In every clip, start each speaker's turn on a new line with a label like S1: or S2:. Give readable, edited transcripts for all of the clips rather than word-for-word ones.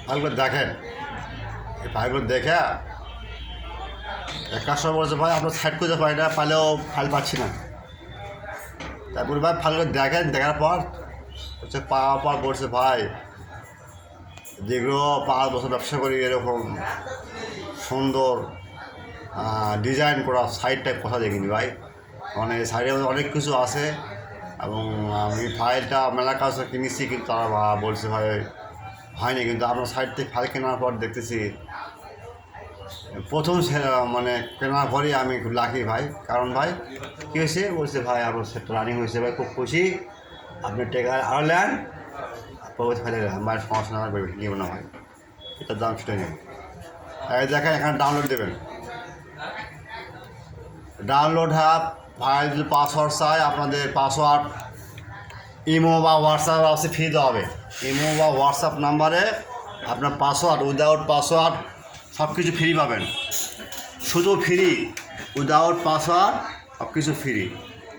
S1: ফাইলগুলো দেখেন, এই ফাইলগুলো দেখে এক কাস্টমার বলছে ভাই আপনার সাইড করতে পারি না, পাইলেও ফাইল পাচ্ছি না। তারপরে ভাই ফাইলগুলো দেখেন, দেখার পর হচ্ছে পাওয়ার পর বলছে ভাই যেগুলো 5 বছর ব্যবসা করি এরকম সুন্দর ডিজাইন করা সাইড টাইপ কথা দেখিনি ভাই। মানে সাইডের মধ্যে অনেক কিছু আছে এবং আমি ফাইলটা মেলা কাছে কিনেছি, কিন্তু তারা বলছে ভাই হয়নি। কিন্তু আপনার সাইড থেকে ফাইল কেনার পর দেখতেছি প্রথম মানে কেনার পরেই আমি খুব লাকি ভাই। কারণ ভাই কী হয়েছে বলছে ভাই আপনার সেটটা রানিং হয়েছে ভাই, খুব খুশি, আপনি টেকা আরও নেন পরবর্তী ফাইলে আমার সমস্যা না নিব না ভাই, এটার দাম সেটাই নেব। দেখেন এখানে ডাউনলোড দেবেন, ডাউনলোড ফাইল যদি পাসওয়ার্ড চাই আপনাদের পাসওয়ার্ড ইমো বা হোয়াটসঅ্যাপ আছে ফ্রি দেওয়া হবে। ইমো বা হোয়াটসঅ্যাপ নাম্বারে আপনার পাসওয়ার্ড উইদাউট পাসওয়ার্ড সব কিছু ফ্রি পাবেন, শুধু ফ্রি, উইদাউট পাসওয়ার্ড সব কিছু ফ্রি।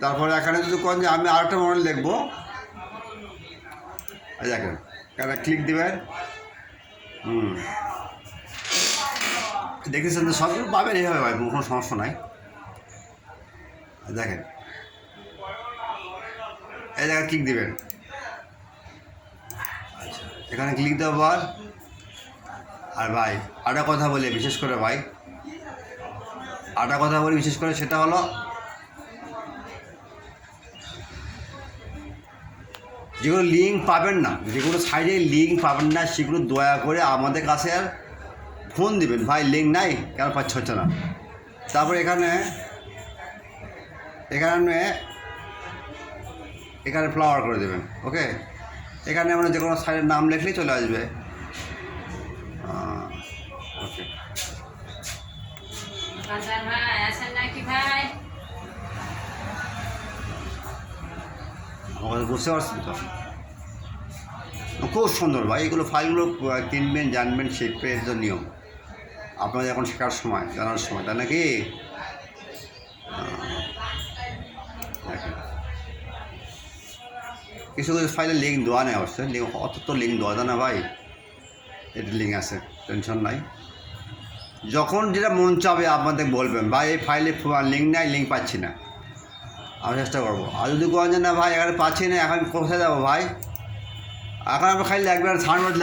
S1: তারপরে এখানে যদি কোন যে আমি আরেকটা মডেল লিখবো, দেখেন এখানে ক্লিক দেবেন, দেখেছেন তো সব কিছু পাবেন এইভাবে ভাই, কোনো সমস্যা নাই। দেখেন এই জায়গায় ক্লিক দেবেন, আচ্ছা এখানে ক্লিক দেওয়ার আর ভাই আরেকটা কথা বলি বিশেষ করে ভাই, বিশেষ করে সেটা হলো যেগুলো লিঙ্ক পাবেন না, যেগুলো সাইডে লিঙ্ক পাবেন না সেগুলো দয়া করে আমাদের কাছে আর ফোন দিবেন ভাই, লিঙ্ক নাই কেন পাচ্ছে হচ্ছে না। তারপর এখানে ফ্লাওয়ার করে দেবেন, ওকে। এখানে আমরা যে কোনো সাইডের নাম লিখলেই চলে আসবে, ওকে। আমাদের বুঝতে পারছেন তো, খুব সুন্দর ভাই। এগুলো ফাইলগুলো কিনবেন, জানবেন, শিখবেন, এর জন্য নিয়ম আপনাদের এখন শেখার সময়, জানার সময়, তাই নাকি? কিছু কিছু ফাইলে লিঙ্ক দেওয়া নেই অবশ্যই, অত তো লিঙ্ক দেওয়া যায় না ভাই, এর লিঙ্ক আছে, টেনশন নাই। যখন যেটা মন চাবে আপনাদের বলবেন ভাই এই ফাইলে লিঙ্ক নাই, লিঙ্ক পাচ্ছি না, আমি চেষ্টা করবো। আর যদি কোন না ভাই এখানে পাচ্ছি না, এখন কোথায় যাবো ভাই, এখন আমরা খালি লাগবে সাউন্ড